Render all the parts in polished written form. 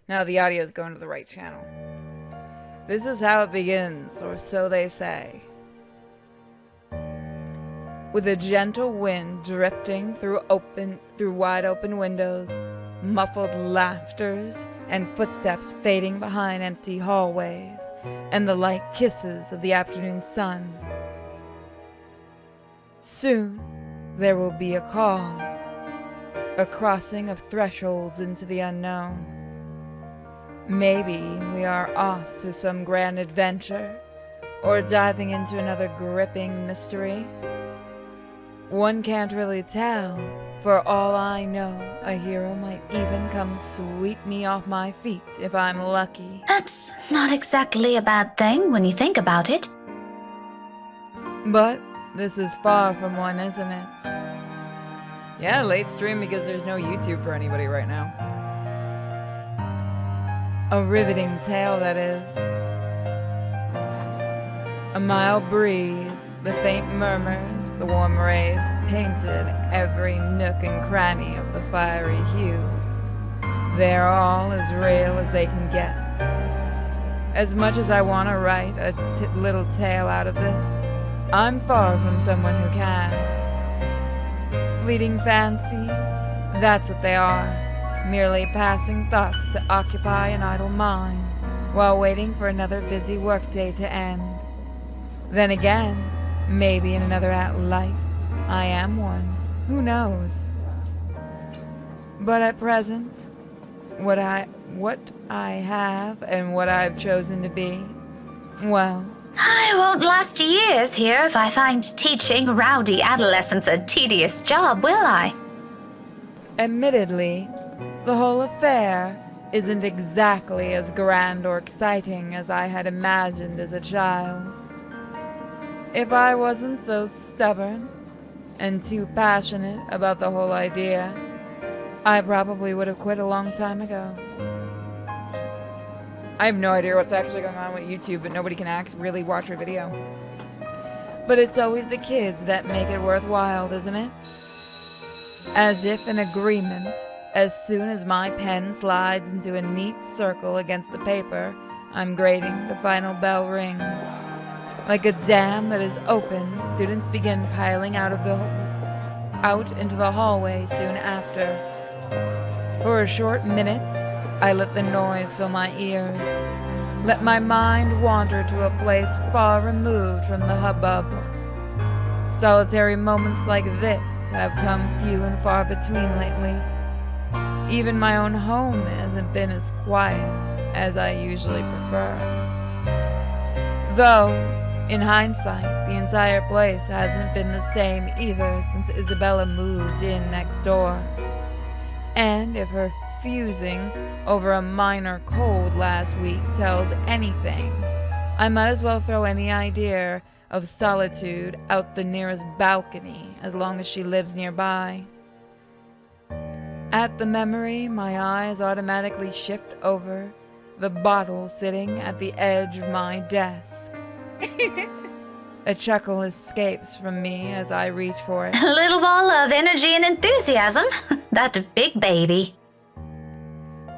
Now the audio is going to the right channel. This is how it begins, or so they say. With a gentle wind drifting through wide open windows, muffled laughters and footsteps fading behind empty hallways, and the light kisses of the afternoon sun. Soon there will be a call, a crossing of thresholds into the unknown. Maybe we are off to some grand adventure, or diving into another gripping mystery. One can't really tell. For all I know, a hero might even come sweep me off my feet if I'm lucky. That's not exactly a bad thing when you think about it. But this is far from one, isn't it? Yeah, late stream because there's no YouTube for anybody right now. A riveting tale, that is. A mild breeze, the faint murmurs, the warm rays painted every nook and cranny of the fiery hue. They're all as real as they can get. As much as I want to write a little tale out of this, I'm far from someone who can. Fleeting fancies, that's what they are. Merely passing thoughts to occupy an idle mind, while waiting for another busy workday to end. Then again, maybe in another life, I am one. Who knows? But at present, what I have and what I've chosen to be, well, I won't last years here if I find teaching rowdy adolescents a tedious job, will I? admittedly, the whole affair isn't exactly as grand or exciting as I had imagined as a child. If I wasn't so stubborn and too passionate about the whole idea, I probably would have quit a long time ago. I have no idea what's actually going on with YouTube, but nobody can really watch your video. But it's always the kids that make it worthwhile, isn't it? As if in agreement, as soon as my pen slides into a neat circle against the paper I'm grading, the final bell rings. Like a dam that is opened, students begin piling out into the hallway soon after. For a short minute, I let the noise fill my ears, let my mind wander to a place far removed from the hubbub. Solitary moments like this have come few and far between lately. Even my own home hasn't been as quiet as I usually prefer. Though, in hindsight, the entire place hasn't been the same either since Isabella moved in next door. And if her fusing over a minor cold last week tells anything, I might as well throw any idea of solitude out the nearest balcony as long as she lives nearby. At the memory, my eyes automatically shift over the bottle sitting at the edge of my desk. A chuckle escapes from me as I reach for it. A little ball of energy and enthusiasm. That big baby.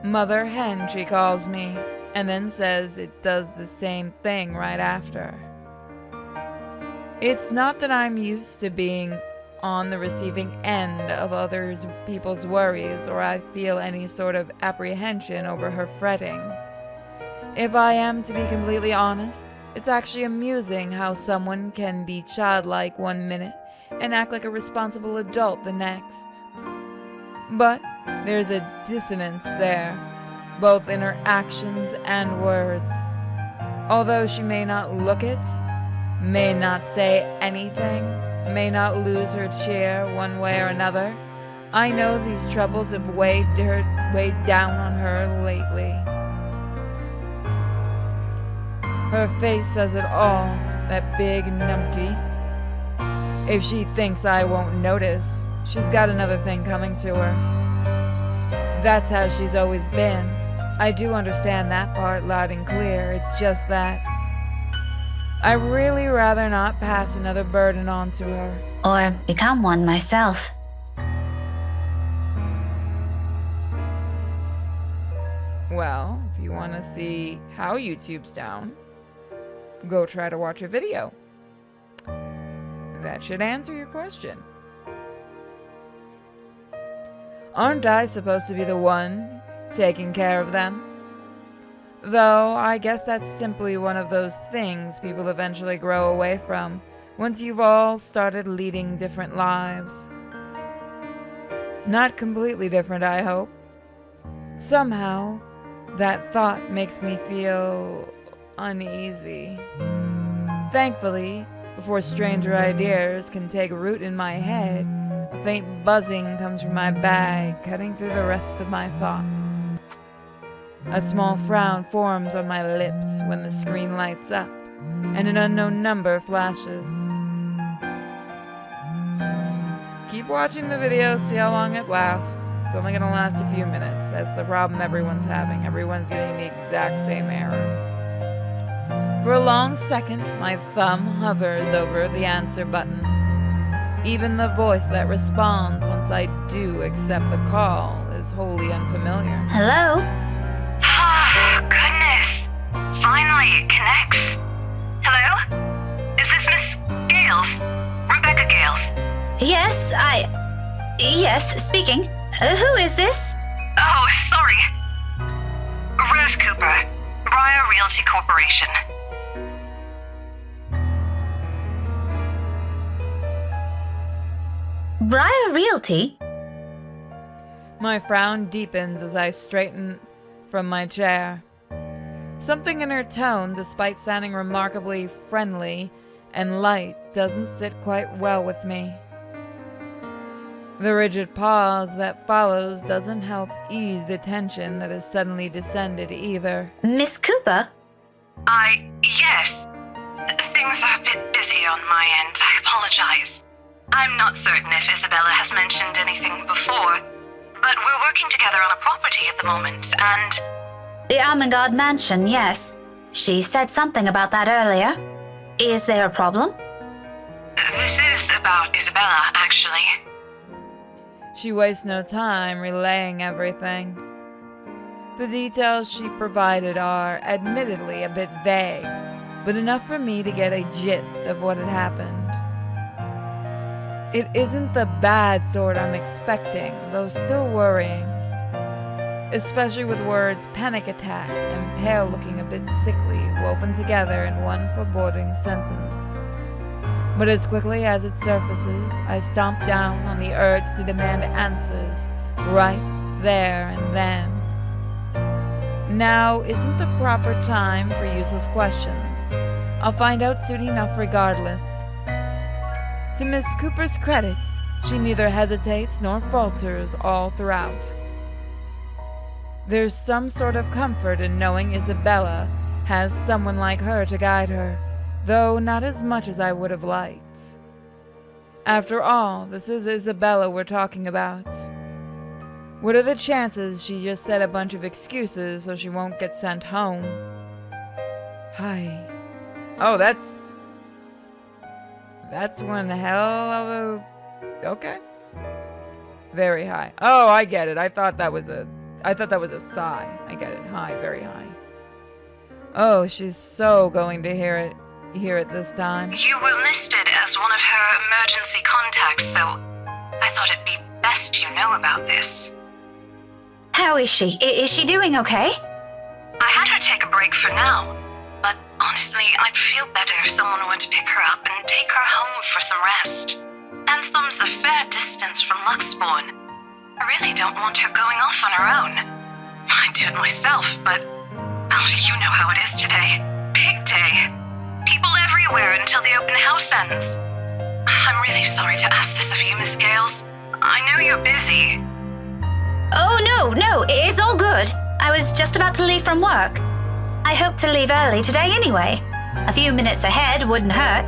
Mother Hen, she calls me, and then says it does the same thing right after. It's not that I'm used to being on the receiving end of other people's worries, or I feel any sort of apprehension over her fretting. If I am to be completely honest, it's actually amusing how someone can be childlike one minute and act like a responsible adult the next. But there's a dissonance there, both in her actions and words. Although she may not look it, may not say anything, may not lose her cheer one way or another, I know these troubles have weighed down on her lately. Her face says it all, that big numpty. If she thinks I won't notice, she's got another thing coming to her. That's how she's always been. I do understand that part loud and clear, it's just that I really rather not pass another burden on to her. Or become one myself. Well, if you want to see how YouTube's down, go try to watch a video. That should answer your question. Aren't I supposed to be the one taking care of them? Though, I guess that's simply one of those things people eventually grow away from once you've all started leading different lives. Not completely different, I hope. Somehow, that thought makes me feel uneasy. Thankfully, before stranger ideas can take root in my head, a faint buzzing comes from my bag, cutting through the rest of my thoughts. A small frown forms on my lips when the screen lights up, and an unknown number flashes. Keep watching the video, see how long it lasts. It's only going to last a few minutes. That's the problem everyone's having. Everyone's getting the exact same error. For a long second, my thumb hovers over the answer button. Even the voice that responds once I do accept the call is wholly unfamiliar. Hello? Oh, goodness. Finally, it connects. Hello? Is this Miss Gales? Rebecca Gales? Yes, Yes, speaking. Who is this? Oh, sorry. Rose Cooper, Briar Realty Corporation. Briar Realty? My frown deepens as I straighten from my chair. Something in her tone, despite sounding remarkably friendly and light, doesn't sit quite well with me. The rigid pause that follows doesn't help ease the tension that has suddenly descended either. Miss Cooper? Yes. Things are a bit busy on my end. I apologize. I'm not certain if Isabella has mentioned anything before, but we're working together on a property at the moment, and... The Armengard Mansion, yes. She said something about that earlier. Is there a problem? This is about Isabella, actually. She wastes no time relaying everything. The details she provided are, admittedly, a bit vague, but enough for me to get a gist of what had happened. It isn't the bad sort I'm expecting, though still worrying. Especially with words panic attack and pale looking a bit sickly woven together in one foreboding sentence. But as quickly as it surfaces, I stomp down on the urge to demand answers right there and then. Now isn't the proper time for useless questions. I'll find out soon enough regardless. To Miss Cooper's credit, she neither hesitates nor falters all throughout. There's some sort of comfort in knowing Isabella has someone like her to guide her, though not as much as I would have liked. After all, this is Isabella we're talking about. What are the chances she just said a bunch of excuses so she won't get sent home? Hi. Oh, that's one hell of a... Okay. Very high. Oh, I get it. I thought that was a sigh. I get it. High, very high. Oh, she's so going to hear it this time. You were listed as one of her emergency contacts, so I thought it'd be best you know about this. How is she? Is she doing okay? I had her take a break for now, but honestly, I'd feel better if someone were to pick her up and take her home for some rest. Anthem's a fair distance from Luxbourne. I really don't want her going off on her own. I'd do it myself, but... oh, you know how it is today. Big day. People everywhere until the open house ends. I'm really sorry to ask this of you, Miss Gales. I know you're busy. Oh, no, it's all good. I was just about to leave from work. I hope to leave early today anyway. A few minutes ahead wouldn't hurt.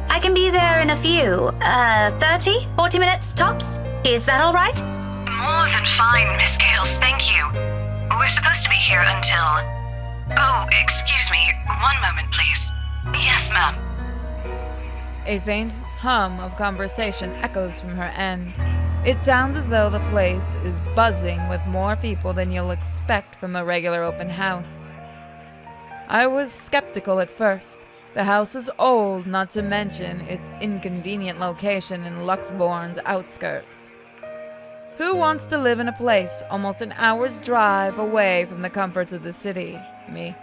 I can be there in a few, 30, 40 minutes tops. Is that all right? More than fine, Miss Gales, thank you. We're supposed to be here until... oh, excuse me, one moment, please. Yes, ma'am. A faint hum of conversation echoes from her end. It sounds as though the place is buzzing with more people than you'll expect from a regular open house. I was skeptical at first. The house is old, not to mention its inconvenient location in Luxborn's outskirts. Who wants to live in a place almost an hour's drive away from the comforts of the city? Me.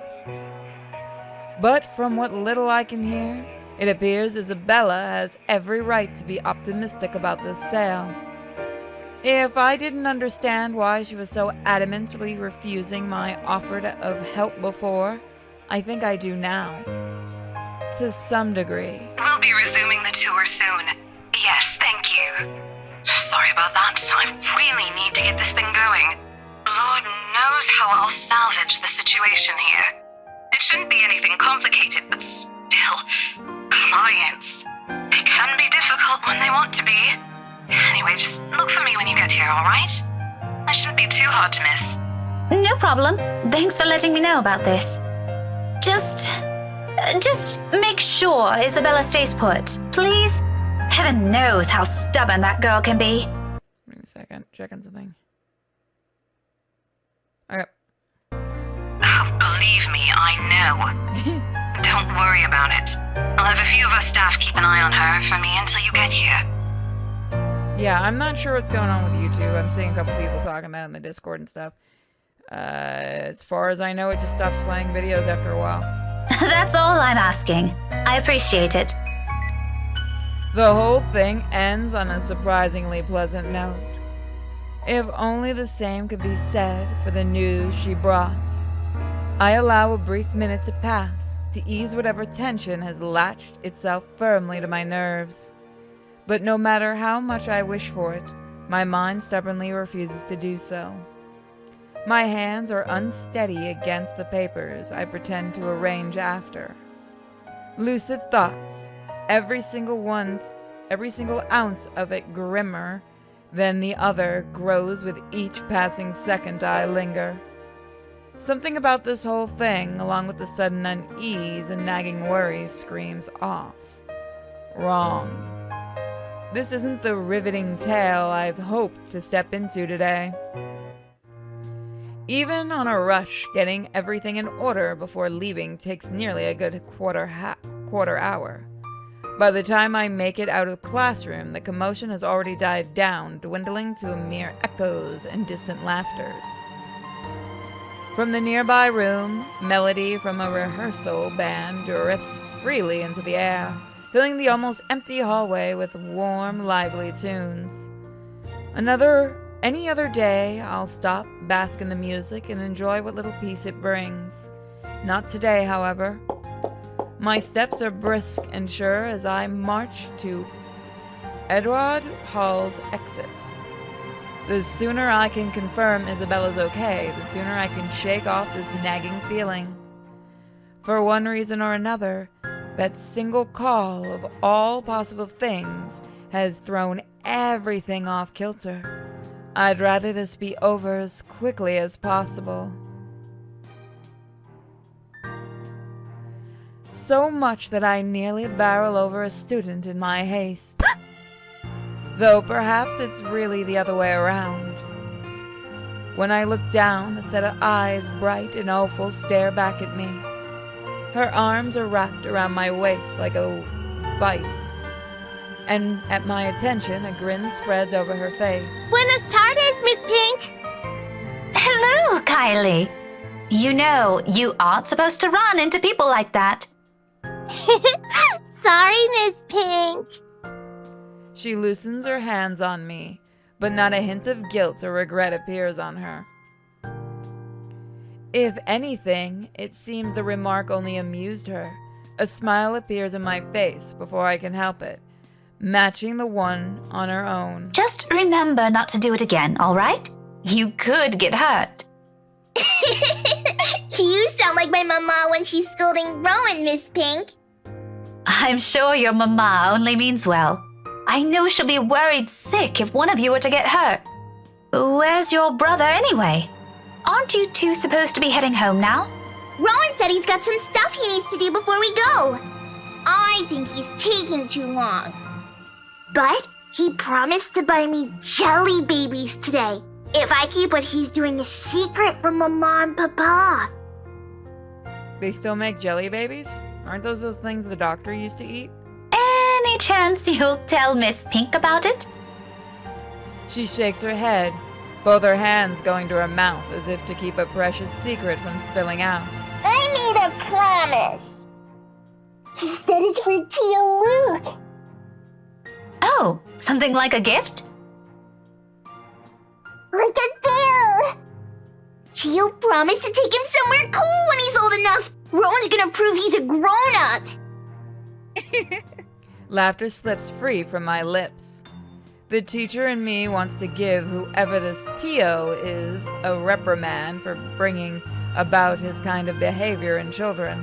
But from what little I can hear, it appears Isabella has every right to be optimistic about this sale. If I didn't understand why she was so adamantly refusing my offer of help before, I think I do now. To some degree. We'll be resuming the tour soon. Yes, thank you. Sorry about that. I really need to get this thing going. Lord knows how I'll salvage the situation here. It shouldn't be anything complicated, but still, clients. It can be difficult when they want to be. Anyway, just look for me when you get here, alright? I shouldn't be too hard to miss. No problem. Thanks for letting me know about this. Just make sure Isabella stays put, please. Heaven knows how stubborn that girl can be. Wait a second, checking something. Okay. Oh, believe me, I know. Don't worry about it. I'll have a few of our staff keep an eye on her for me until you get here. Yeah, I'm not sure what's going on with YouTube. I'm seeing a couple people talking about it in the Discord and stuff. As far as I know, it just stops playing videos after a while. That's all I'm asking. I appreciate it. The whole thing ends on a surprisingly pleasant note. If only the same could be said for the news she brought. I allow a brief minute to pass to ease whatever tension has latched itself firmly to my nerves. But no matter how much I wish for it, my mind stubbornly refuses to do so. My hands are unsteady against the papers I pretend to arrange after. Lucid thoughts, every single ounce of it grimmer than the other, grows with each passing second I linger. Something about this whole thing, along with the sudden unease and nagging worries, screams off. Wrong. This isn't the riveting tale I've hoped to step into today. Even on a rush, getting everything in order before leaving takes nearly a good quarter hour. By the time I make it out of the classroom, the commotion has already died down, dwindling to mere echoes and distant laughters. From the nearby room, melody from a rehearsal band drips freely into the air, filling the almost empty hallway with warm, lively tunes. Any other day, I'll stop, bask in the music, and enjoy what little peace it brings. Not today, however. My steps are brisk and sure as I march to Edward Hall's exit. The sooner I can confirm Isabella's okay, the sooner I can shake off this nagging feeling. For one reason or another, that single call of all possible things has thrown everything off kilter. I'd rather this be over as quickly as possible. So much that I nearly barrel over a student in my haste. Though perhaps it's really the other way around. When I look down, a set of eyes, bright and awful, stare back at me. Her arms are wrapped around my waist like a vice. And at my attention, a grin spreads over her face. Buenas tardes, Miss Pink. Hello, Kylie. You know, you aren't supposed to run into people like that. Sorry, Miss Pink. She loosens her hands on me, but not a hint of guilt or regret appears on her. If anything, it seems the remark only amused her. A smile appears in my face before I can help it, matching the one on her own. Just remember not to do it again, all right? You could get hurt. You sound like my mama when she's scolding Rowan, Miss Pink. I'm sure your mama only means well. I know she'll be worried sick if one of you were to get hurt. Where's your brother anyway? Aren't you two supposed to be heading home now? Rowan said he's got some stuff he needs to do before we go. I think he's taking too long. But He promised to buy me jelly babies today if I keep what he's doing a secret from Mama and Papa. They still make jelly babies? Aren't those things the doctor used to eat? Any chance you'll tell Miss Pink about it? She shakes her head, both her hands going to her mouth as if to keep a precious secret from spilling out. I made a promise. She said it's for Tia Luke. Oh, something like a gift? Like a deal. Tio promised to take him somewhere cool when he's old enough. Rowan's gonna prove he's a grown-up. Laughter slips free from my lips. The teacher in me wants to give whoever this Tio is a reprimand for bringing about his kind of behavior in children.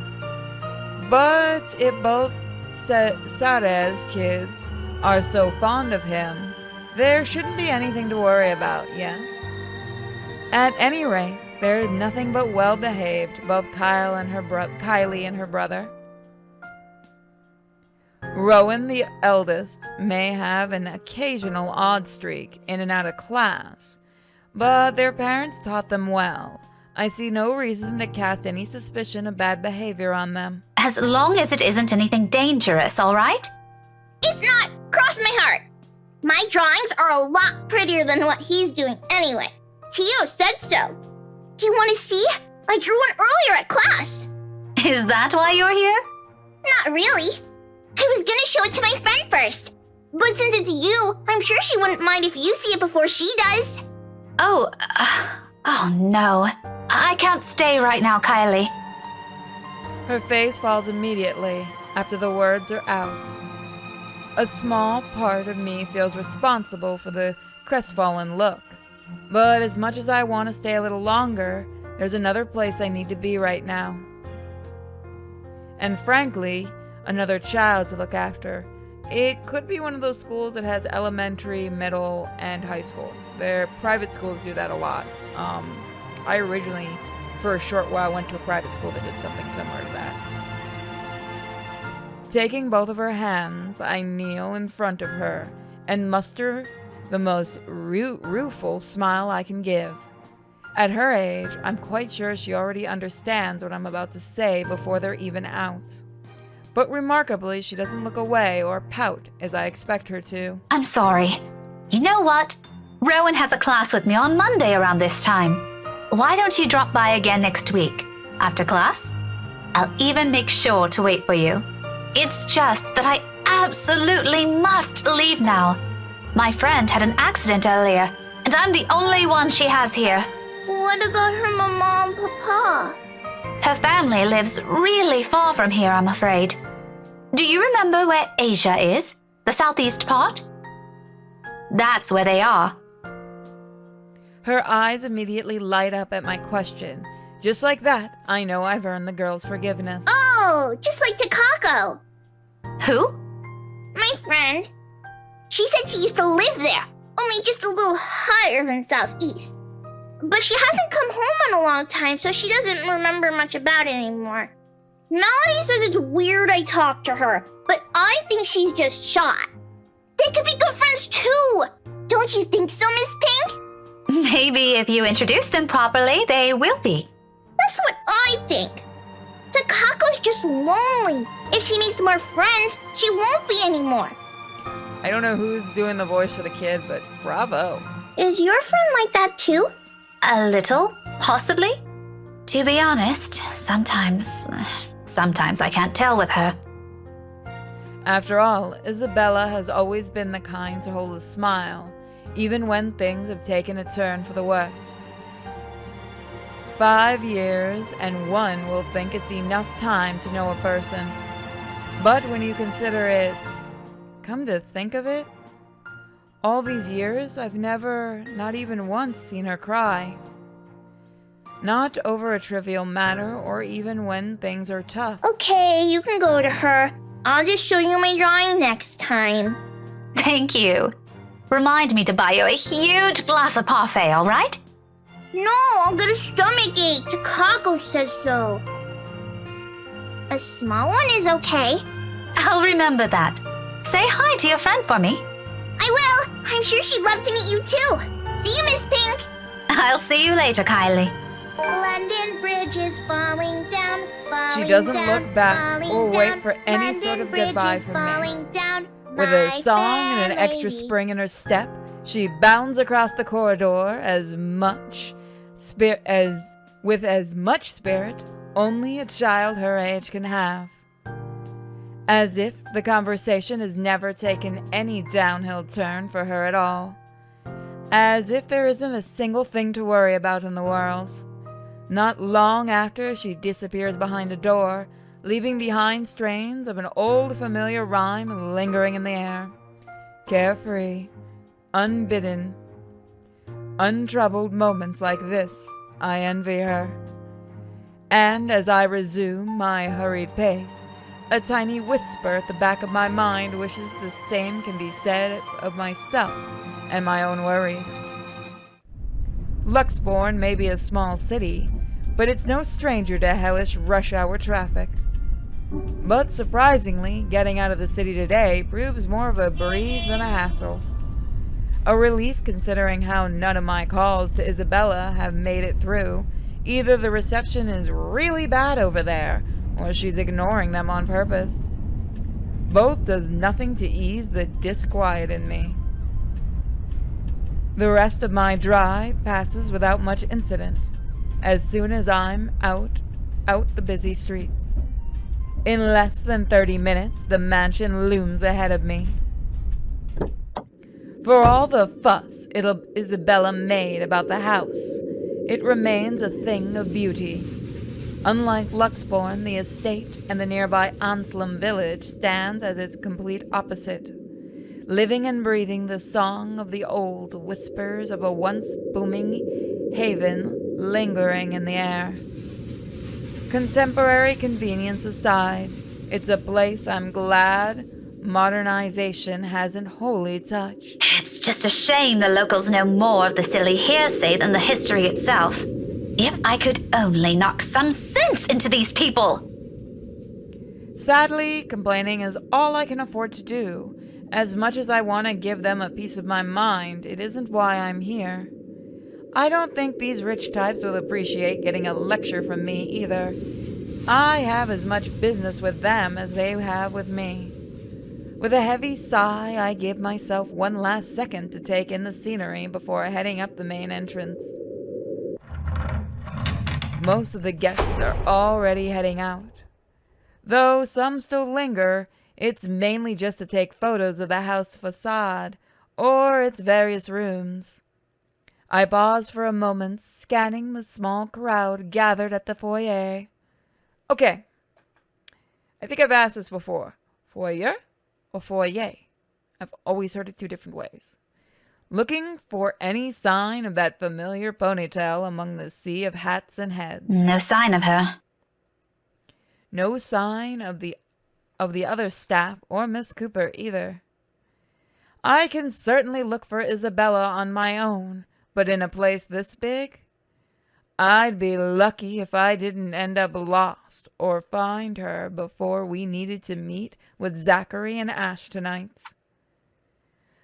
But if both Sarez kids are so fond of him, there shouldn't be anything to worry about, yes? At any rate, they're nothing but well-behaved, both Kylie and her brother. Rowan, the eldest, may have an occasional odd streak in and out of class, but their parents taught them well. I see no reason to cast any suspicion of bad behavior on them. As long as it isn't anything dangerous, all right? It's not. Cross my heart. My drawings are a lot prettier than what he's doing anyway. Tio said so. Do you want to see? I drew one earlier at class. Is that why you're here? Not really. I was gonna show it to my friend first. But since it's you, I'm sure she wouldn't mind if you see it before she does. Oh no. I can't stay right now, Kylie. Her face falls immediately after the words are out. A small part of me feels responsible for the crestfallen look. But as much as I want to stay a little longer, there's another place I need to be right now. And frankly, another child to look after. It could be one of those schools that has elementary, middle, and high school. Their private schools do that a lot. I originally, for a short while, went to a private school that did something similar to that. Taking both of her hands, I kneel in front of her and muster the most rueful smile I can give. At her age, I'm quite sure she already understands what I'm about to say before they're even out. But remarkably, she doesn't look away or pout as I expect her to. I'm sorry. You know what? Rowan has a class with me on Monday around this time. Why don't you drop by again next week? After class? I'll even make sure to wait for you. It's just that I absolutely must leave now. My friend had an accident earlier, and I'm the only one she has here. What about her Mama and Papa? Her family lives really far from here, I'm afraid. Do you remember where Asia is? The southeast part? That's where they are. Her eyes immediately light up at my question. Just like that, I know I've earned the girl's forgiveness. Oh, just like Takako. Who? My friend. She said she used to live there, only just a little higher than southeast. But she hasn't come home in a long time, so she doesn't remember much about it anymore. Melody says it's weird I talked to her, but I think she's just shy. They could be good friends too! Don't you think so, Miss Pink? Maybe if you introduce them properly, they will be. That's what I think. Takako's just lonely. If she makes more friends, she won't be anymore. I don't know who's doing the voice for the kid, but bravo. Is your friend like that too? A little, possibly. To be honest, sometimes I can't tell with her. After all, Isabella has always been the kind to hold a smile, even when things have taken a turn for the worst. 5 years, and one will think it's enough time to know a person. But when you consider it, come to think of it, all these years I've never, not even once, seen her cry. Not over a trivial matter or even when things are tough. Okay, you can go to her. I'll just show you my drawing next time. Thank you. Remind me to buy you a huge glass of parfait, all right? No, I'll get a stomachache. Takako says so. A small one is okay. I'll remember that. Say hi to your friend for me. I will! I'm sure she'd love to meet you too! See you, Miss Pink! I'll see you later, Kylie. London Bridge is falling down, falling She doesn't down, look back falling or wait down. for any London sort of Bridge goodbye is from falling me. down, With my a song and an fair extra lady. spring in her step, she bounds across the corridor with as much spirit only a child her age can have. As if the conversation has never taken any downhill turn for her at all. As if there isn't a single thing to worry about in the world. Not long after, she disappears behind a door, leaving behind strains of an old familiar rhyme lingering in the air. Carefree, unbidden, untroubled moments like this, I envy her. And as I resume my hurried pace, a tiny whisper at the back of my mind wishes the same can be said of myself and my own worries. Luxbourne may be a small city, but it's no stranger to hellish rush hour traffic. But surprisingly, getting out of the city today proves more of a breeze than a hassle. A relief considering how none of my calls to Isabella have made it through. Either the reception is really bad over there, or she's ignoring them on purpose. Both does nothing to ease the disquiet in me. The rest of my drive passes without much incident, as soon as I'm out the busy streets. In less than 30 minutes, the mansion looms ahead of me. For all the fuss Isabella made about the house, it remains a thing of beauty. Unlike Luxbourne, the estate and the nearby Anselm village stands as its complete opposite, living and breathing the song of the old, whispers of a once booming haven lingering in the air. Contemporary convenience aside, it's a place I'm glad modernization hasn't wholly touched. It's just a shame the locals know more of the silly hearsay than the history itself. If I could only knock some sense into these people! Sadly, complaining is all I can afford to do. As much as I want to give them a piece of my mind, it isn't why I'm here. I don't think these rich types will appreciate getting a lecture from me either. I have as much business with them as they have with me. With a heavy sigh, I give myself one last second to take in the scenery before heading up the main entrance. Most of the guests are already heading out. Though some still linger, it's mainly just to take photos of the house facade or its various rooms. I pause for a moment, scanning the small crowd gathered at the foyer. Okay, I think I've asked this before. Foyer or foyer? I've always heard it two different ways. Looking for any sign of that familiar ponytail among the sea of hats and heads. No sign of her. No sign of the other staff or Miss Cooper either. I can certainly look for Isabella on my own, but in a place this big, I'd be lucky if I didn't end up lost or find her before we needed to meet with Zachary and Ash tonight.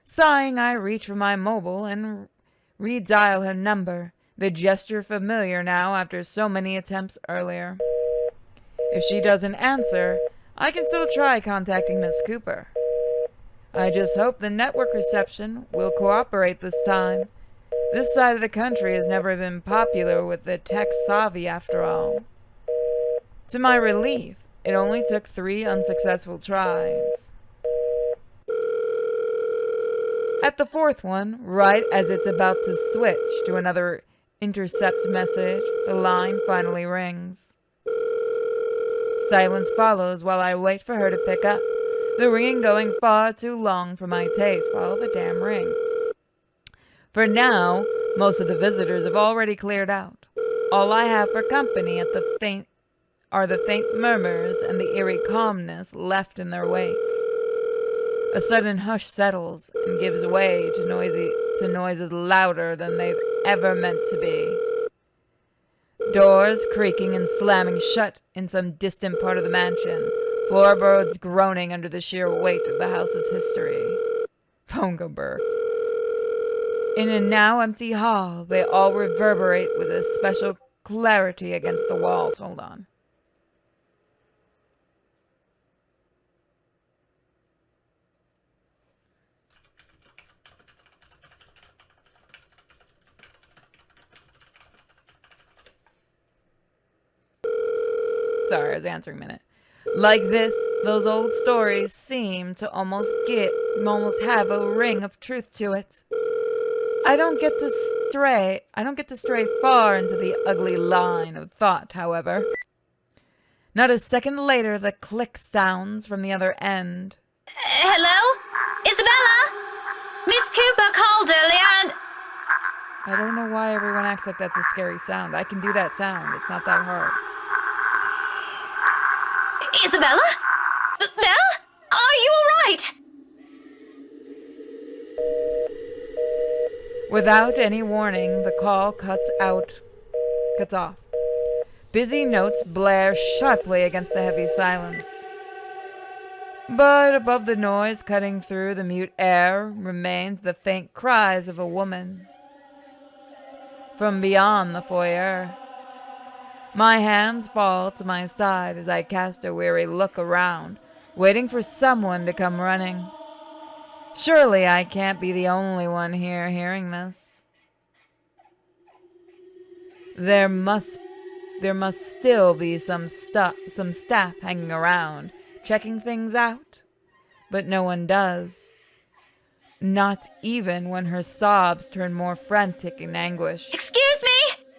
Sighing, I reach for my mobile and redial her number, the gesture familiar now after so many attempts earlier. If she doesn't answer, I can still try contacting Miss Cooper. I just hope the network reception will cooperate this time. This side of the country has never been popular with the tech-savvy after all. To my relief, it only took 3 unsuccessful tries. At the 4th one, right as it's about to switch to another intercept message, the line finally rings. Silence follows while I wait for her to pick up, the ringing going far too long for my taste. Follow the damn ring. For now, most of the visitors have already cleared out. All I have for company are the faint murmurs and the eerie calmness left in their wake. A sudden hush settles and gives way to noises louder than they've ever meant to be. Doors creaking and slamming shut in some distant part of the mansion, floorboards groaning under the sheer weight of the house's history. Fungober. In a now empty hall, they all reverberate with a special clarity against the walls. Hold on. Sorry, I was answering a minute. Like this, those old stories seem to almost have a ring of truth to it. I don't get to stray far into the ugly line of thought, however. Not a second later, the click sounds from the other end. Hello? Isabella? Miss Cooper called earlier and... I don't know why everyone acts like that's a scary sound. I can do that sound. It's not that hard. Isabella? Belle? Are you alright? Without any warning, the call cuts off. Busy notes blare sharply against the heavy silence. But above the noise cutting through the mute air remains the faint cries of a woman. From beyond the foyer, my hands fall to my side as I cast a weary look around, waiting for someone to come running. Surely I can't be the only one here hearing this. There must still be some staff hanging around, checking things out, but no one does. Not even when her sobs turn more frantic in anguish. Excuse me?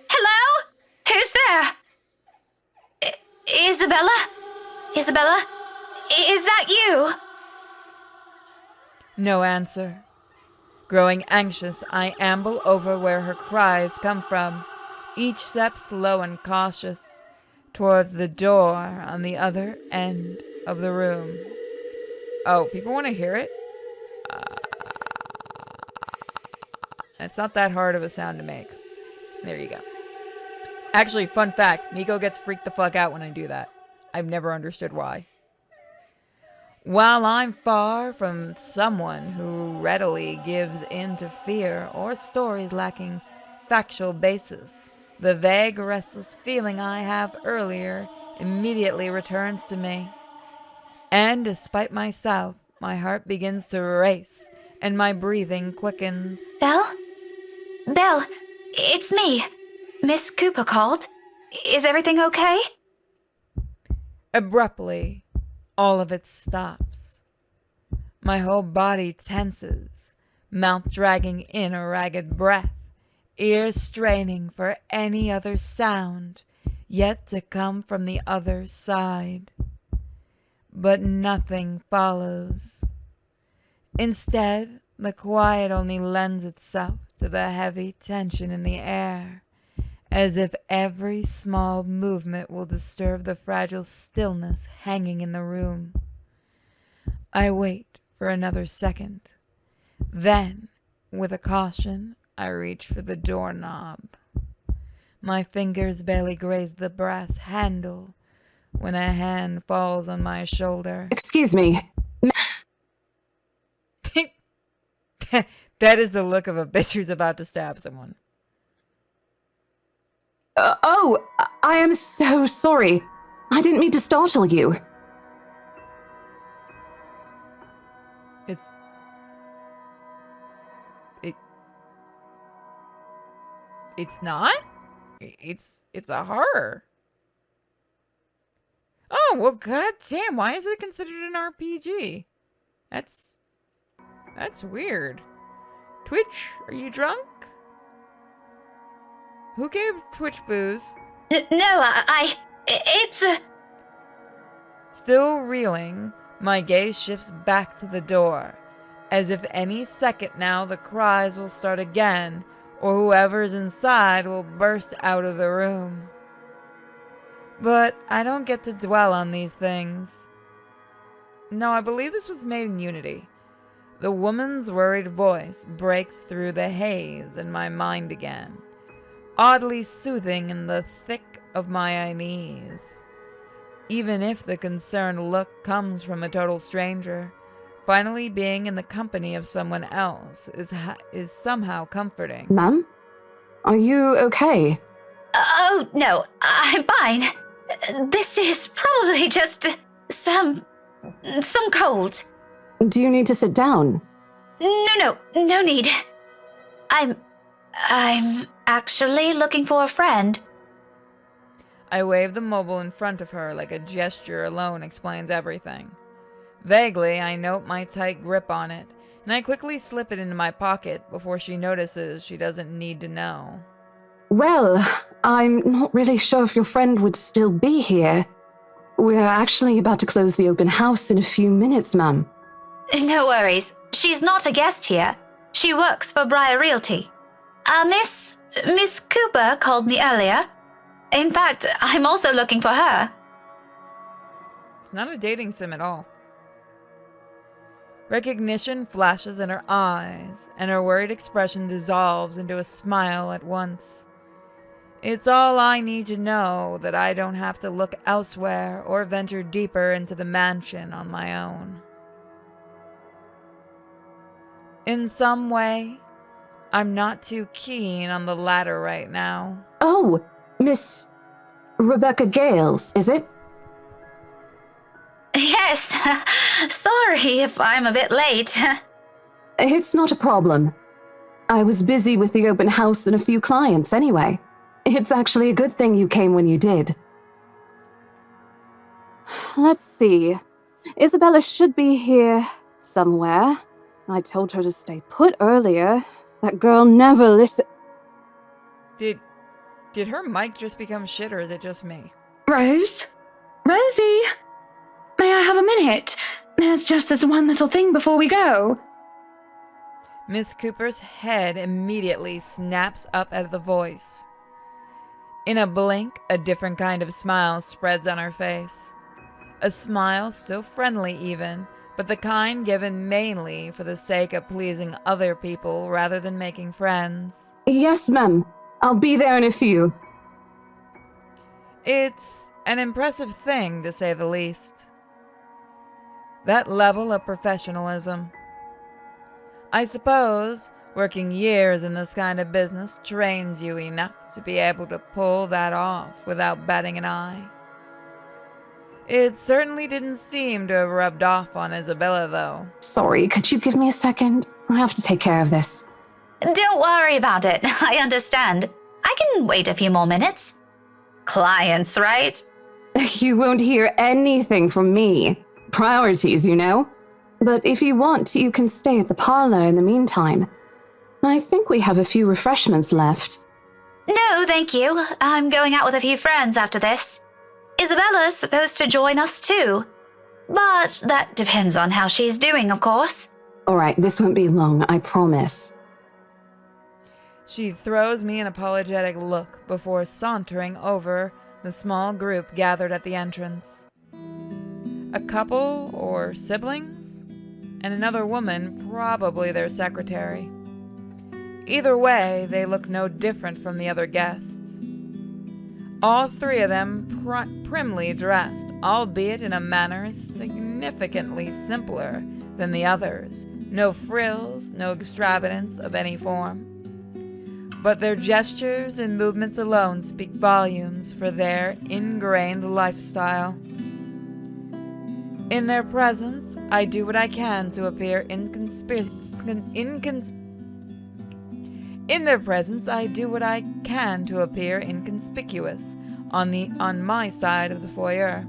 Hello? Who's there? Isabella? Isabella? Is that you? No answer. Growing anxious, I amble over where her cries come from, each step slow and cautious, towards the door on the other end of the room. Oh, people want to hear it? It's not that hard of a sound to make. There you go. Actually, fun fact, Nico gets freaked the fuck out when I do that. I've never understood why. While I'm far from someone who readily gives in to fear or stories lacking factual basis, the vague, restless feeling I have earlier immediately returns to me. And despite myself, my heart begins to race and my breathing quickens. Belle? Belle, it's me. Miss Cooper called. Is everything okay? Abruptly, all of it stops. My whole body tenses, mouth dragging in a ragged breath, ears straining for any other sound yet to come from the other side. But nothing follows. Instead, the quiet only lends itself to the heavy tension in the air, as if every small movement will disturb the fragile stillness hanging in the room. I wait for another second. Then, with a caution, I reach for the doorknob. My fingers barely graze the brass handle when a hand falls on my shoulder. Excuse me. That is the look of a bitch who's about to stab someone. I am so sorry. I didn't mean to startle you. It's not? It's a horror. Oh, well, goddamn, why is it considered an RPG? That's weird. Twitch, are you drunk? Who gave Twitch booze? It's a... Still reeling, my gaze shifts back to the door, as if any second now the cries will start again, or whoever's inside will burst out of the room. But I don't get to dwell on these things. No, I believe this was made in Unity. The woman's worried voice breaks through the haze in my mind again, oddly soothing in the thick of my unease. Even if the concerned look comes from a total stranger, Finally being in the company of someone else is somehow comforting. Ma'am? Are you okay? Oh, no, I'm fine. This is probably just some cold. Do you need to sit down? No need. I'm actually looking for a friend. I wave the mobile in front of her like a gesture alone explains everything. Vaguely, I note my tight grip on it, and I quickly slip it into my pocket before she notices she doesn't need to know. Well, I'm not really sure if your friend would still be here. We're actually about to close the open house in a few minutes, ma'am. No worries. She's not a guest here. She works for Briar Realty. Miss Cooper called me earlier. In fact, I'm also looking for her. It's not a dating sim at all. Recognition flashes in her eyes, and her worried expression dissolves into a smile at once. It's all I need to know that I don't have to look elsewhere or venture deeper into the mansion on my own. In some way, I'm not too keen on the latter right now. Oh, Miss Rebecca Gales, is it? Yes. Sorry if I'm a bit late. It's not a problem. I was busy with the open house and a few clients anyway. It's actually a good thing you came when you did. Let's see. Isabella should be here somewhere. I told her to stay put earlier. That girl never listened. Did her mic just become shit, or is it just me? Rose? Rosie? May I have a minute? There's just this one little thing before we go. Miss Cooper's head immediately snaps up at the voice. In a blink, a different kind of smile spreads on her face. A smile still friendly even, but the kind given mainly for the sake of pleasing other people rather than making friends. Yes, ma'am. I'll be there in a few. It's an impressive thing, to say the least. That level of professionalism. I suppose working years in this kind of business trains you enough to be able to pull that off without batting an eye. It certainly didn't seem to have rubbed off on Isabella, though. Sorry, could you give me a second? I have to take care of this. Don't worry about it. I understand. I can wait a few more minutes. Clients, right? You won't hear anything from me. Priorities, you know? But if you want, you can stay at the parlor in the meantime. I think we have a few refreshments left. No, thank you. I'm going out with a few friends after this. Isabella's supposed to join us too. But that depends on how she's doing, of course. All right, this won't be long, I promise. She throws me an apologetic look before sauntering over the small group gathered at the entrance. A couple or siblings, and another woman, probably their secretary. Either way, they look no different from the other guests. All three of them primly dressed, albeit in a manner significantly simpler than the others. No frills, no extravagance of any form. But their gestures and movements alone speak volumes for their ingrained lifestyle. In their presence, I do what I can to appear inconspicuous on my side of the foyer.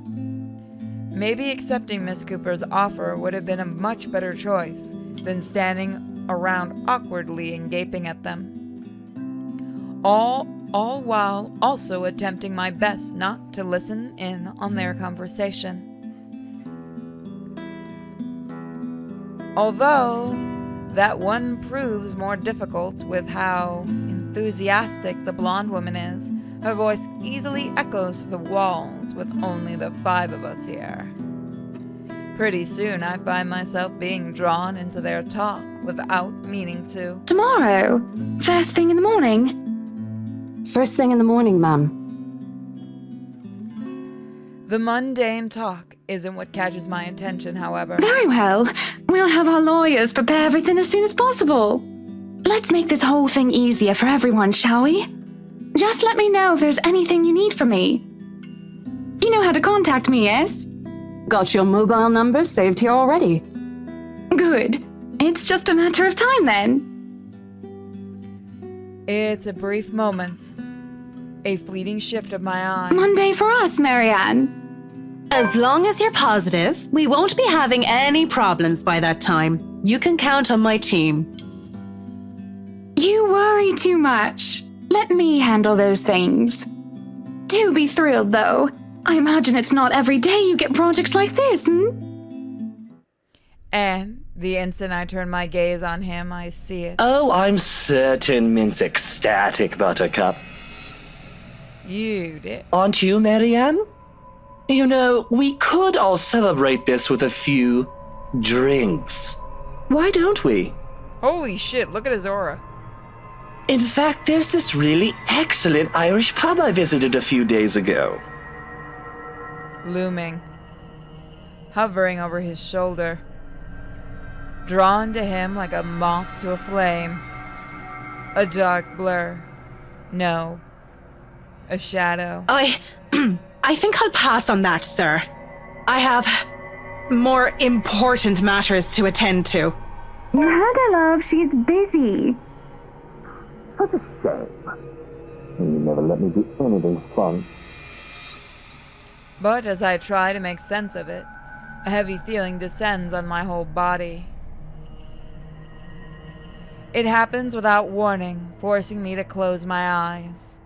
Maybe accepting Miss Cooper's offer would have been a much better choice than standing around awkwardly and gaping at them. All while also attempting my best not to listen in on their conversation. Although that one proves more difficult with how enthusiastic the blonde woman is, her voice easily echoes through the walls with only the 5 of us here. Pretty soon I find myself being drawn into their talk without meaning to. Tomorrow? First thing in the morning? First thing in the morning, ma'am. The mundane talk isn't what catches my attention, however. Very well. We'll have our lawyers prepare everything as soon as possible. Let's make this whole thing easier for everyone, shall we? Just let me know if there's anything you need from me. You know how to contact me, yes? Got your mobile number saved here already. Good. It's just a matter of time then. It's a brief moment. A fleeting shift of my eye. Monday for us, Marianne. As long as you're positive, we won't be having any problems by that time. You can count on my team. You worry too much. Let me handle those things. Do be thrilled, though. I imagine it's not every day you get projects like this, And the instant I turn my gaze on him, I see it. Oh, I'm certain Mint's ecstatic, Buttercup. You did. Aren't you, Marianne? You know, we could all celebrate this with a few drinks. Why don't we? Holy shit, look at his aura. In fact, there's this really excellent Irish pub I visited a few days ago. Looming. Hovering over his shoulder. Drawn to him like a moth to a flame. A dark blur. No. A shadow. I think I'll pass on that, sir. I have more important matters to attend to. You heard her, love. She's busy. Such a shame. You never let me do anything fun. But as I try to make sense of it, a heavy feeling descends on my whole body. It happens without warning, forcing me to close my eyes.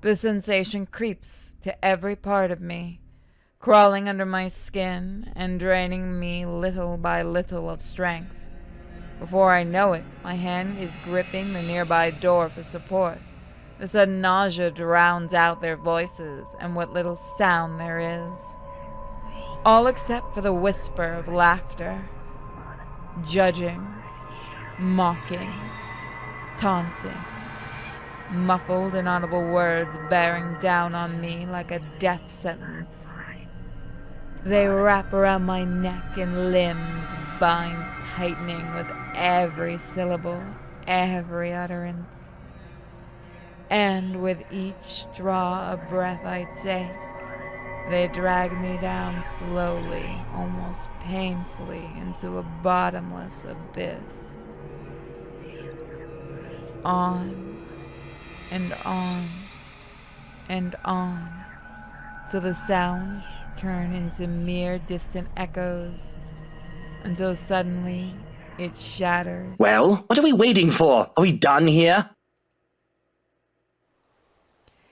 The sensation creeps to every part of me, crawling under my skin and draining me little by little of strength. Before I know it, my hand is gripping the nearby door for support. The sudden nausea drowns out their voices and what little sound there is. All except for the whisper of laughter. Judging. Mocking. Taunting. Muffled, inaudible words bearing down on me like a death sentence. They wrap around my neck and limbs, bind tightening with every syllable, every utterance. And with each draw of breath I take, they drag me down slowly, almost painfully, into a bottomless abyss. On and on and on, till the sound turn into mere distant echoes, until suddenly it shatters. Well, what are we waiting for? Are we done here?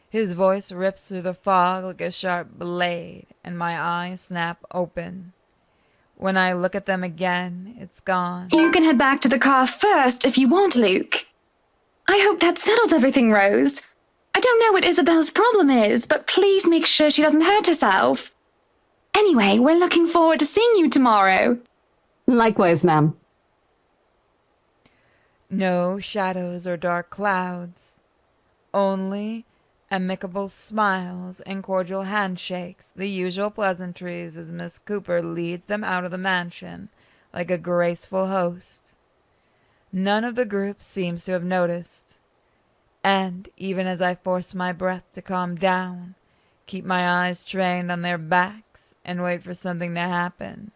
His voice rips through the fog like a sharp blade, and my eyes snap open. When I look at them again, it's gone. You can head back to the car first if you want, Luke. I hope that settles everything, Rose. I don't know what Isabel's problem is, but please make sure she doesn't hurt herself. Anyway, we're looking forward to seeing you tomorrow. Likewise, ma'am. No shadows or dark clouds. Only amicable smiles and cordial handshakes, the usual pleasantries as Miss Cooper leads them out of the mansion like a graceful host. None of the group seems to have noticed, and even as I force my breath to calm down, keep my eyes trained on their backs, and wait for something to happen,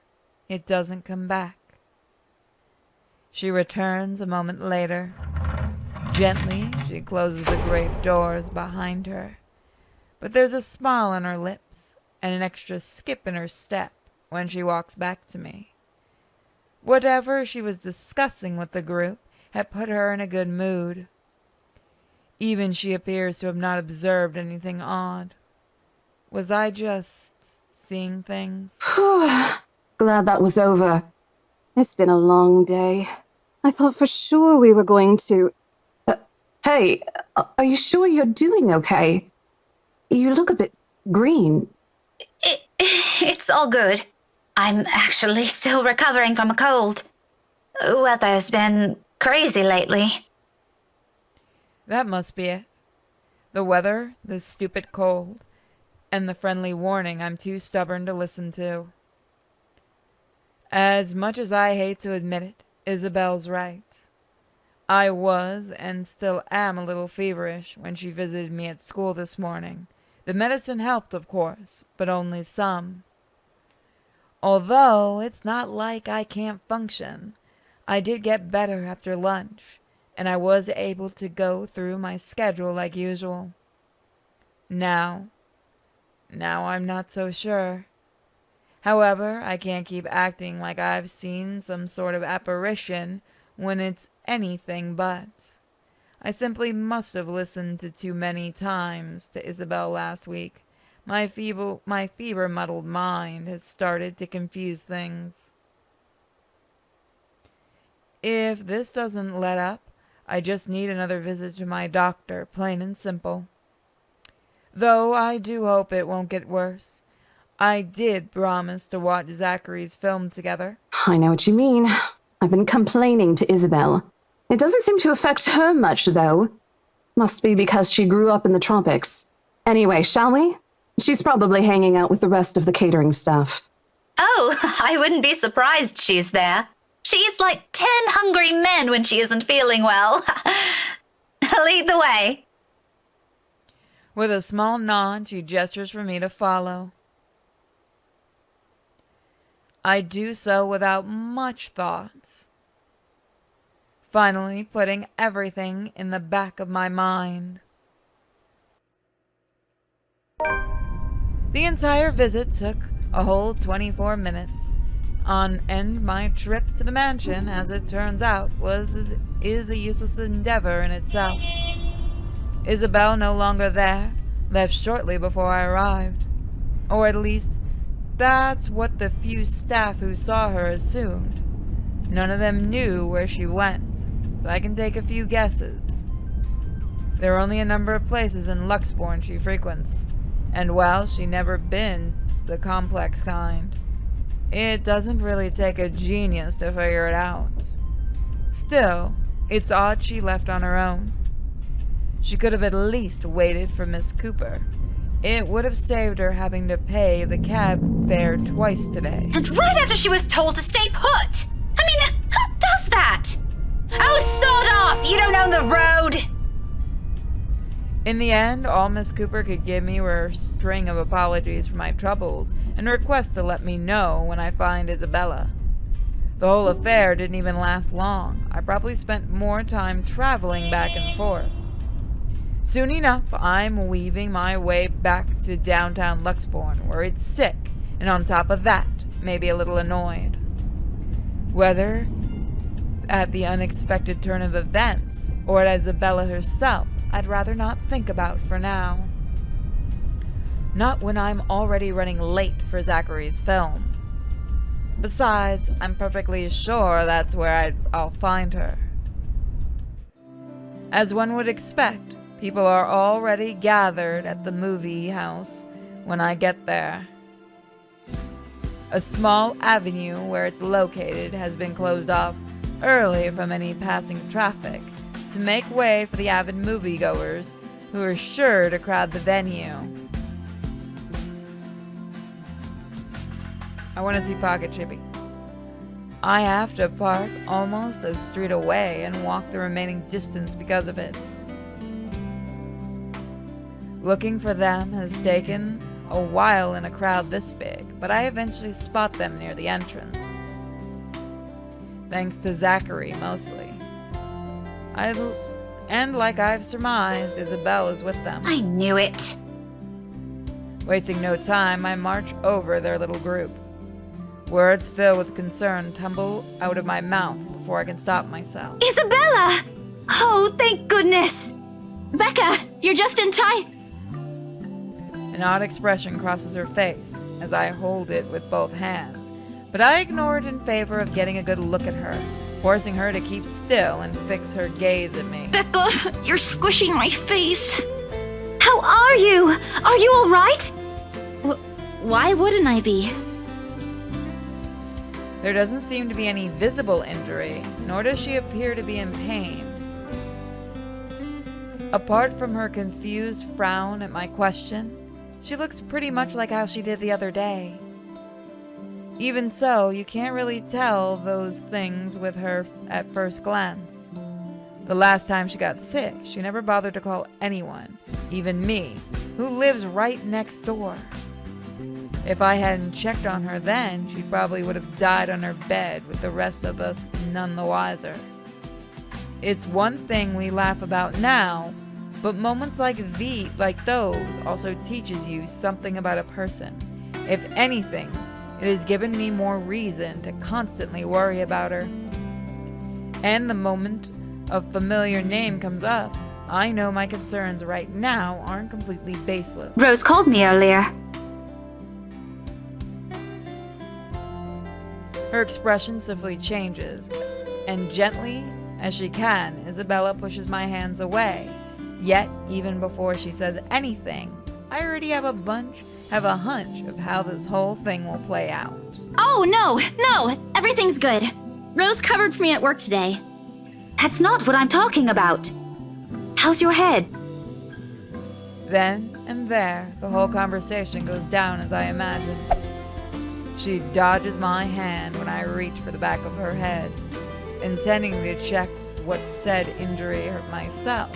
it doesn't come back. She returns a moment later. Gently, she closes the great doors behind her, but there's a smile on her lips and an extra skip in her step when she walks back to me. Whatever she was discussing with the group had put her in a good mood. Even she appears to have not observed anything odd. Was I just seeing things? Glad that was over. It's been a long day. I thought for sure we were going to... Hey, are you sure you're doing okay? You look a bit green. It's all good. I'm actually still recovering from a cold. Weather's been crazy lately. That must be it. The weather, the stupid cold. and the friendly warning I'm too stubborn to listen to. As much as I hate to admit it, Isabel's right. I was and still am a little feverish when she visited me at school this morning. The medicine helped, of course, but only some. Although it's not like I can't function, I did get better after lunch, and I was able to go through my schedule like usual. Now I'm not so sure. However, I can't keep acting like I've seen some sort of apparition when it's anything but. I simply must have listened to too many times to Isabel last week. My fever-muddled mind has started to confuse things. If this doesn't let up, I just need another visit to my doctor, plain and simple. Though I do hope it won't get worse. I did promise to watch Zachary's film together. I know what you mean. I've been complaining to Isabel. It doesn't seem to affect her much, though. Must be because she grew up in the tropics. Anyway, shall we? She's probably hanging out with the rest of the catering staff. Oh, I wouldn't be surprised she's there. She eats like 10 hungry men when she isn't feeling well. Lead the way. With a small nod, she gestures for me to follow. I do so without much thought. Finally, putting everything in the back of my mind. The entire visit took a whole 24 minutes. And my trip to the mansion, as it turns out, is a useless endeavor in itself. Isabel no longer there, left shortly before I arrived. Or at least, that's what the few staff who saw her assumed. None of them knew where she went, but I can take a few guesses. There are only a number of places in Luxbourne she frequents, and while she never been the complex kind, it doesn't really take a genius to figure it out. Still, it's odd she left on her own. She could have at least waited for Miss Cooper. It would have saved her having to pay the cab fare twice today. And right after she was told to stay put! I mean, who does that? Oh, sod off! You don't own the road! In the end, all Miss Cooper could give me were a string of apologies for my troubles and requests to let me know when I find Isabella. The whole affair didn't even last long. I probably spent more time traveling back and forth. Soon enough, I'm weaving my way back to downtown Luxbourne, where it's sick, and on top of that, maybe a little annoyed. Whether at the unexpected turn of events, or at Isabella herself, I'd rather not think about for now. Not when I'm already running late for Zachary's film. Besides, I'm perfectly sure that's where I'll find her. As one would expect, people are already gathered at the movie house when I get there. A small avenue where it's located has been closed off early from any passing traffic to make way for the avid moviegoers who are sure to crowd the venue. I want to see Pocket Chippy. I have to park almost a street away and walk the remaining distance because of it. Looking for them has taken a while in a crowd this big, but I eventually spot them near the entrance. Thanks to Zachary, mostly. And like I've surmised, Isabel is with them. I knew it. Wasting no time, I march over their little group. Words filled with concern tumble out of my mouth before I can stop myself. Isabella! Oh, thank goodness! Becca, you're just in time. An odd expression crosses her face as I hold it with both hands, but I ignore it in favor of getting a good look at her, forcing her to keep still and fix her gaze at me. Becca, you're squishing my face. How are you? Are you all right? Why wouldn't I be? There doesn't seem to be any visible injury, nor does she appear to be in pain. Apart from her confused frown at my question, She looks pretty much like how she did the other day. Even so, you can't really tell those things with her at first glance. The last time she got sick, she never bothered to call anyone, even me, who lives right next door. If I hadn't checked on her then, she probably would have died on her bed with the rest of us none the wiser. It's one thing we laugh about now, but moments like those also teaches you something about a person. If anything, it has given me more reason to constantly worry about her. And the moment a familiar name comes up, I know my concerns right now aren't completely baseless. Rose called me earlier. Her expression simply changes, and gently as she can, Isabella pushes my hands away. Yet, even before she says anything, I already have a hunch of how this whole thing will play out. Oh, no, everything's good. Rose covered for me at work today. That's not what I'm talking about. How's your head? Then and there, the whole conversation goes down as I imagined. She dodges my hand when I reach for the back of her head, intending to check what said injury hurt myself.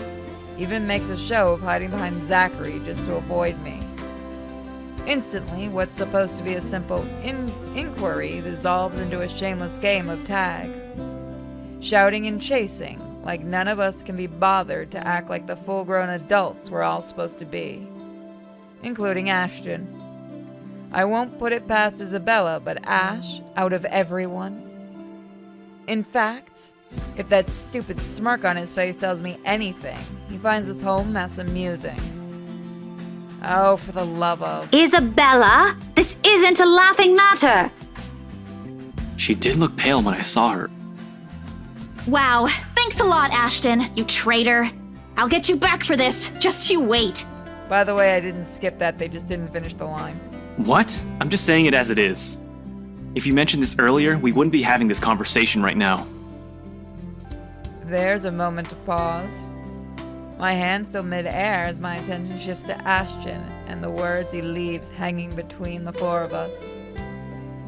Even makes a show of hiding behind Zachary just to avoid me. Instantly, what's supposed to be a simple inquiry dissolves into a shameless game of tag. Shouting and chasing, like none of us can be bothered to act like the full-grown adults we're all supposed to be. Including Ashton. I won't put it past Isabella, but Ash, out of everyone. In fact, if that stupid smirk on his face tells me anything, he finds this whole mess amusing. Oh, for the love of... Isabella, this isn't a laughing matter. She did look pale when I saw her. Wow, thanks a lot, Ashton, you traitor. I'll get you back for this, just you wait. By the way, I didn't skip that, they just didn't finish the line. What? I'm just saying it as it is. If you mentioned this earlier, we wouldn't be having this conversation right now. There's a moment to pause. My hand still mid-air as my attention shifts to Ashton and the words he leaves hanging between the four of us.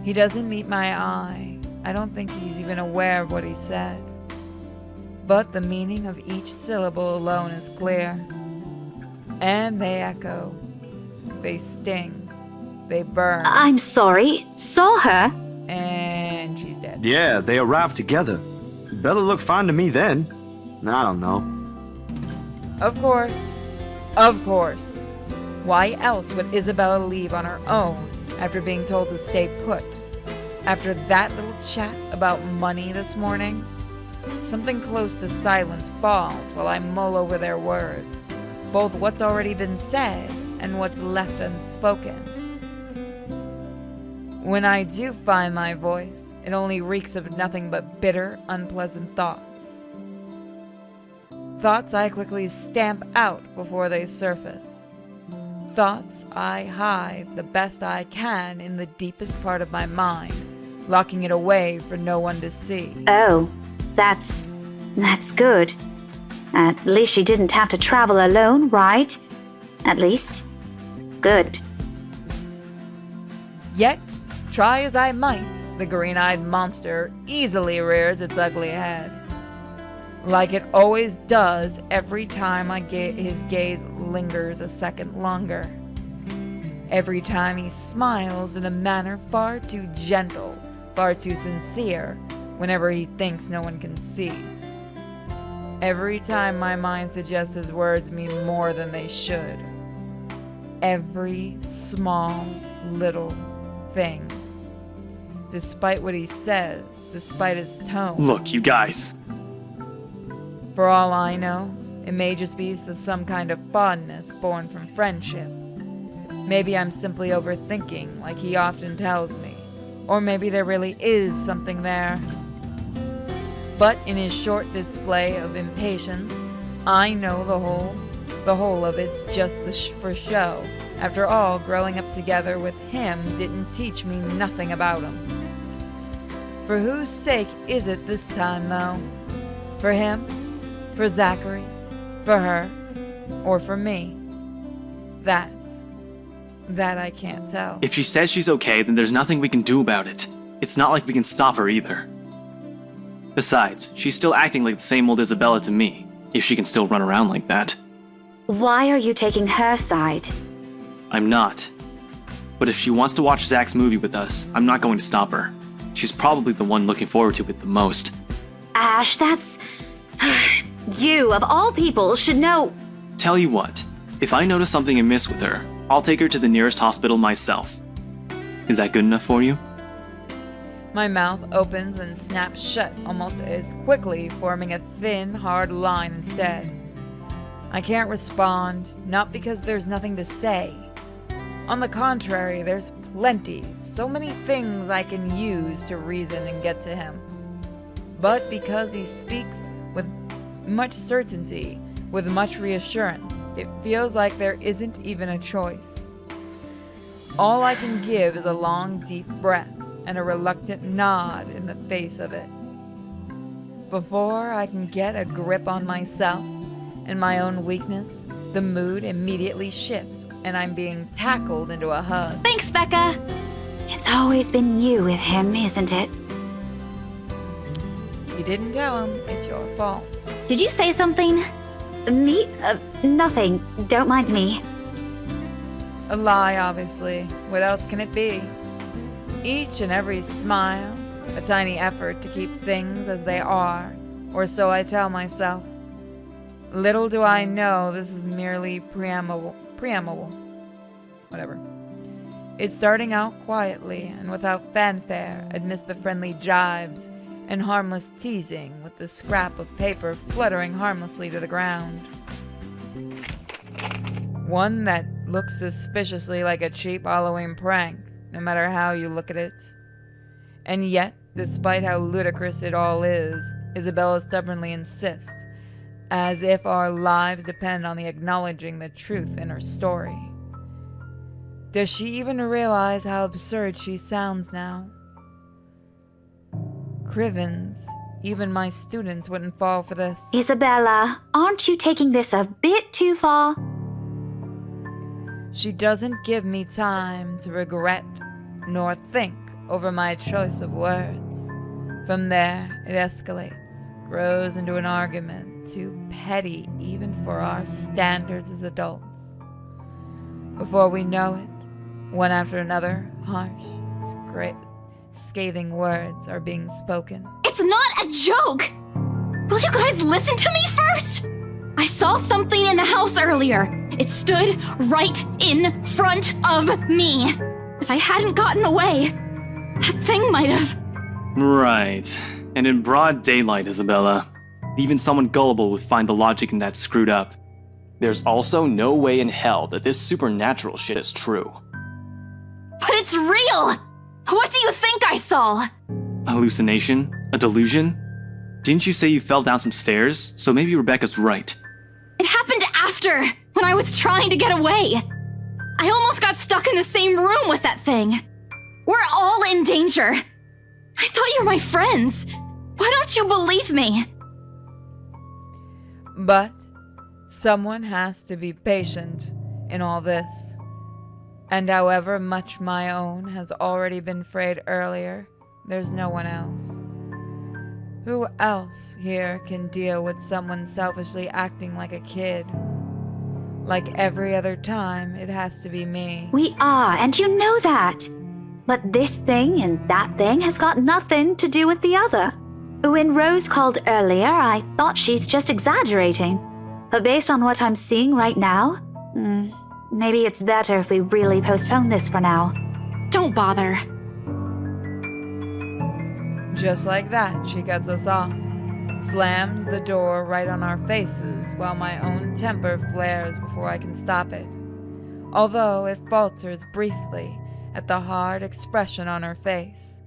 He doesn't meet my eye. I don't think he's even aware of what he said. But the meaning of each syllable alone is clear. And they echo. They sting. They burn. I'm sorry. Saw her? And she's dead. Yeah, they arrived together. Bella looked fine to me then. I don't know. Of course. Of course. Why else would Isabella leave on her own after being told to stay put? After that little chat about money this morning? Something close to silence falls while I mull over their words, both what's already been said and what's left unspoken. When I do find my voice, it only reeks of nothing but bitter, unpleasant thoughts. Thoughts I quickly stamp out before they surface. Thoughts I hide the best I can in the deepest part of my mind, locking it away for no one to see. Oh, that's good. At least she didn't have to travel alone, right? At least. Good. Yet, try as I might, the green-eyed monster easily rears its ugly head. Like it always does every time his gaze lingers a second longer. Every time he smiles in a manner far too gentle, far too sincere, whenever he thinks no one can see. Every time my mind suggests his words mean more than they should. Every small, little thing. Despite what he says, despite his tone. Look, you guys. For all I know, it may just be some kind of fondness born from friendship. Maybe I'm simply overthinking, like he often tells me. Or maybe there really is something there. But in his short display of impatience, I know the whole of it's just for show. After all, growing up together with him didn't teach me nothing about him. For whose sake is it this time, though? For him? For Zachary? For her? Or for me? That's That I can't tell. If she says she's okay, then there's nothing we can do about it. It's not like we can stop her either. Besides, she's still acting like the same old Isabella to me, if she can still run around like that. Why are you taking her side? I'm not. But if she wants to watch Zach's movie with us, I'm not going to stop her. She's probably the one looking forward to it the most. Ash, that's... You, of all people, should know... Tell you what, if I notice something amiss with her, I'll take her to the nearest hospital myself. Is that good enough for you? My mouth opens and snaps shut almost as quickly, forming a thin, hard line instead. I can't respond, not because there's nothing to say. On the contrary, there's plenty, so many things I can use to reason and get to him. But because he speaks with much certainty, with much reassurance, it feels like there isn't even a choice. All I can give is a long, deep breath and a reluctant nod in the face of it. Before I can get a grip on myself and my own weakness, the mood immediately shifts and I'm being tackled into a hug. Thanks, Becca. It's always been you with him, isn't it? You didn't tell him, it's your fault. Did you say something? Me? Nothing. Don't mind me. A lie, obviously. What else can it be? Each and every smile, a tiny effort to keep things as they are, or so I tell myself. Little do I know this is merely preamble. Whatever. It's starting out quietly and without fanfare amidst the friendly jibes and harmless teasing with the scrap of paper fluttering harmlessly to the ground. One that looks suspiciously like a cheap Halloween prank, no matter how you look at it. And yet, despite how ludicrous it all is, Isabella stubbornly insists, as if our lives depend on the acknowledging the truth in her story. Does she even realize how absurd she sounds now? Crivens, even my students wouldn't fall for this. Isabella, aren't you taking this a bit too far? She doesn't give me time to regret nor think over my choice of words. From there, it escalates, grows into an argument too petty even for our standards as adults. Before we know it, one after another, harsh, scathing words are being spoken. It's not a joke! Will you guys listen to me first? I saw something in the house earlier. It stood right in front of me. If I hadn't gotten away, that thing might have... Right. And in broad daylight, Isabella. Even someone gullible would find the logic in that screwed up. There's also no way in hell that this supernatural shit is true. But it's real! What do you think I saw? A hallucination? A delusion? Didn't you say you fell down some stairs? So maybe Rebecca's right. It happened after, when I was trying to get away. I almost got stuck in the same room with that thing. We're all in danger. I thought you were my friends. Why don't you believe me? But someone has to be patient in all this. And however much my own has already been frayed earlier, there's no one else. Who else here can deal with someone selfishly acting like a kid? Like every other time, it has to be me. We are, and you know that. But this thing and that thing has got nothing to do with the other. When Rose called earlier, I thought she's just exaggerating. But based on what I'm seeing right now, maybe it's better if we really postpone this for now. Don't bother. Just like that, she cuts us off, slams the door right on our faces while my own temper flares before I can stop it. Although it falters briefly at the hard expression on her face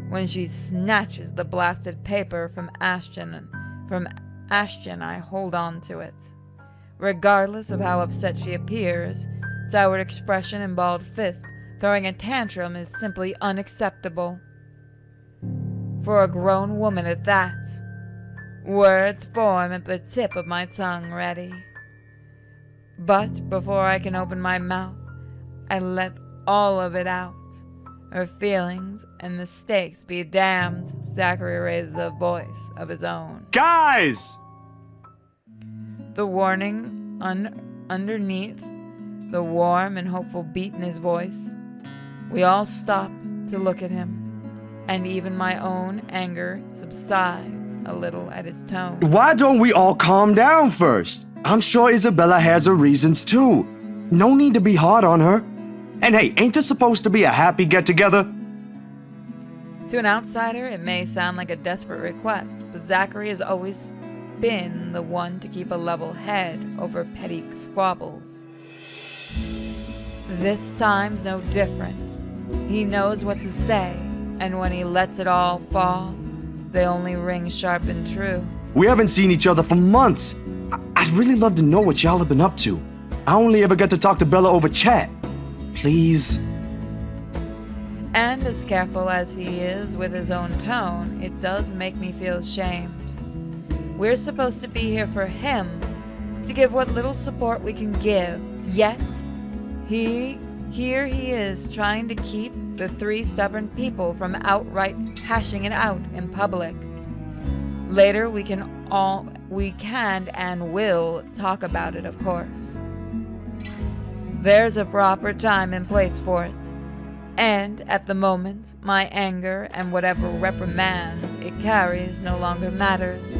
when she snatches the blasted paper from Ashton, and from Ashton I hold on to it. Regardless of how upset she appears, its outward expression and balled fist throwing a tantrum is simply unacceptable. For a grown woman at that. Words form at the tip of my tongue ready. But before I can open my mouth, I let all of it out. Her feelings and mistakes be damned. Zachary raises a voice of his own. Guys! The warning underneath the warm and hopeful beat in his voice. We all stop to look at him, and even my own anger subsides a little at his tone. Why don't we all calm down first? I'm sure Isabella has her reasons too. No need to be hard on her. And hey, ain't this supposed to be a happy get-together? To an outsider, it may sound like a desperate request, but Zachary has always been the one to keep a level head over petty squabbles. This time's no different. He knows what to say, and when he lets it all fall, they only ring sharp and true. We haven't seen each other for months. I'd really love to know what y'all have been up to. I only ever get to talk to Bella over chat. Please. And as careful as he is with his own tone, it does make me feel ashamed. We're supposed to be here for him, to give what little support we can give, yet here he is trying to keep the three stubborn people from outright hashing it out in public. Later we can and will talk about it, of course. There's a proper time and place for it. And at the moment, my anger and whatever reprimand it carries no longer matters.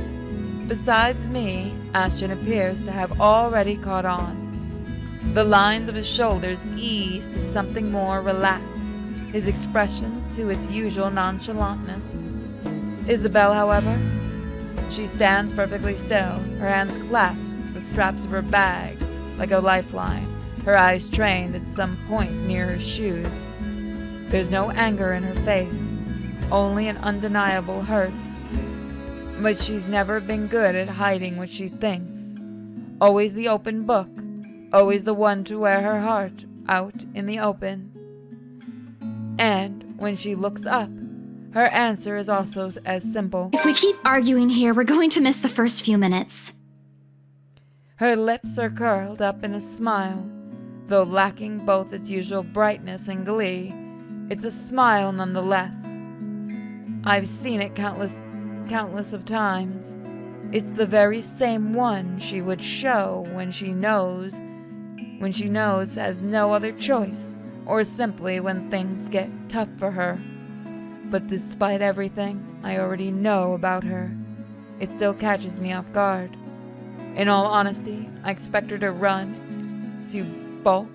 Besides me, Ashton appears to have already caught on. The lines of his shoulders ease to something more relaxed, his expression to its usual nonchalantness. Isabel, however, she stands perfectly still, her hands clasped the straps of her bag like a lifeline, her eyes trained at some point near her shoes. There's no anger in her face, only an undeniable hurt. But she's never been good at hiding what she thinks. Always the open book, always the one to wear her heart out in the open. And when she looks up, her answer is also as simple. If we keep arguing here, we're going to miss the first few minutes. Her lips are curled up in a smile, though lacking both its usual brightness and glee. It's a smile nonetheless. I've seen it countless of times. It's the very same one she would show when she knows has no other choice, or simply when things get tough for her. But despite everything I already know about her, it still catches me off guard. In all honesty, I expect her to run, to balk,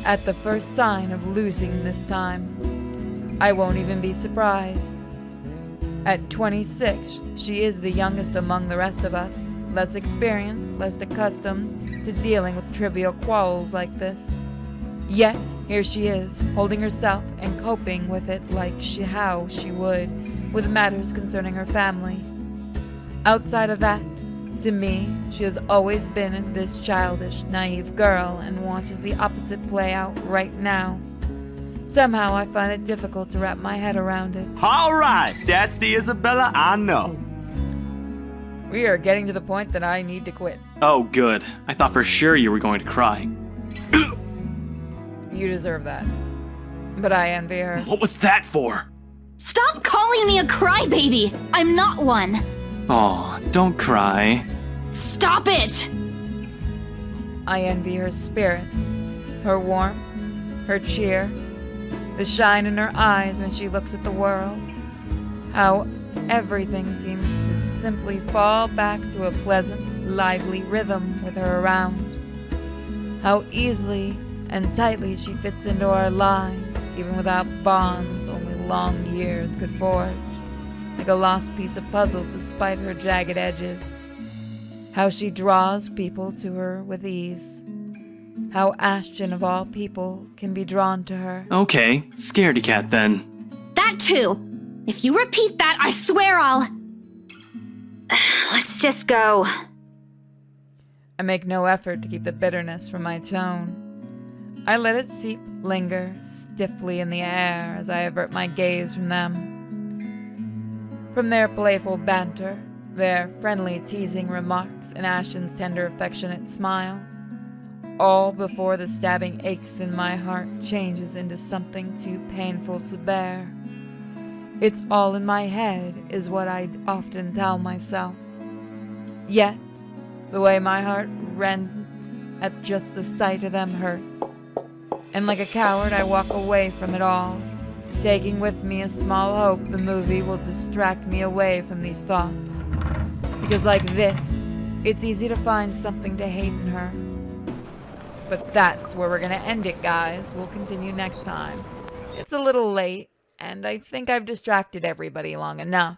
at the first sign of losing this time. I won't even be surprised. At 26, she is the youngest among the rest of us, less experienced, less accustomed to dealing with trivial quarrels like this. Yet, here she is, holding herself and coping with it like how she would with matters concerning her family. Outside of that, to me, she has always been this childish, naive girl and watches the opposite play out right now. Somehow I find it difficult to wrap my head around it. All right, that's the Isabella I know. We are getting to the point that I need to quit. Oh, good. I thought for sure you were going to cry. You deserve that. But I envy her. What was that for? Stop calling me a crybaby! I'm not one! Aw, don't cry. Stop it! I envy her spirits, her warmth, her cheer, the shine in her eyes when she looks at the world. How everything seems to simply fall back to a pleasant, lively rhythm with her around. How easily and tightly she fits into our lives, even without bonds only long years could forge, like a lost piece of puzzle despite her jagged edges. How she draws people to her with ease. How Ashton, of all people, can be drawn to her. Okay, scaredy cat then. That too! If you repeat that, I swear I'll... Let's just go. I make no effort to keep the bitterness from my tone. I let it linger stiffly in the air as I avert my gaze from them. From their playful banter, their friendly teasing remarks, and Ashton's tender affectionate smile, all before the stabbing aches in my heart changes into something too painful to bear. It's all in my head, is what I often tell myself. Yet, the way my heart rends at just the sight of them hurts. And like a coward, I walk away from it all, taking with me a small hope the movie will distract me away from these thoughts. Because like this, it's easy to find something to hate in her. But that's where we're gonna end it, guys. We'll continue next time. It's a little late, and I think I've distracted everybody long enough.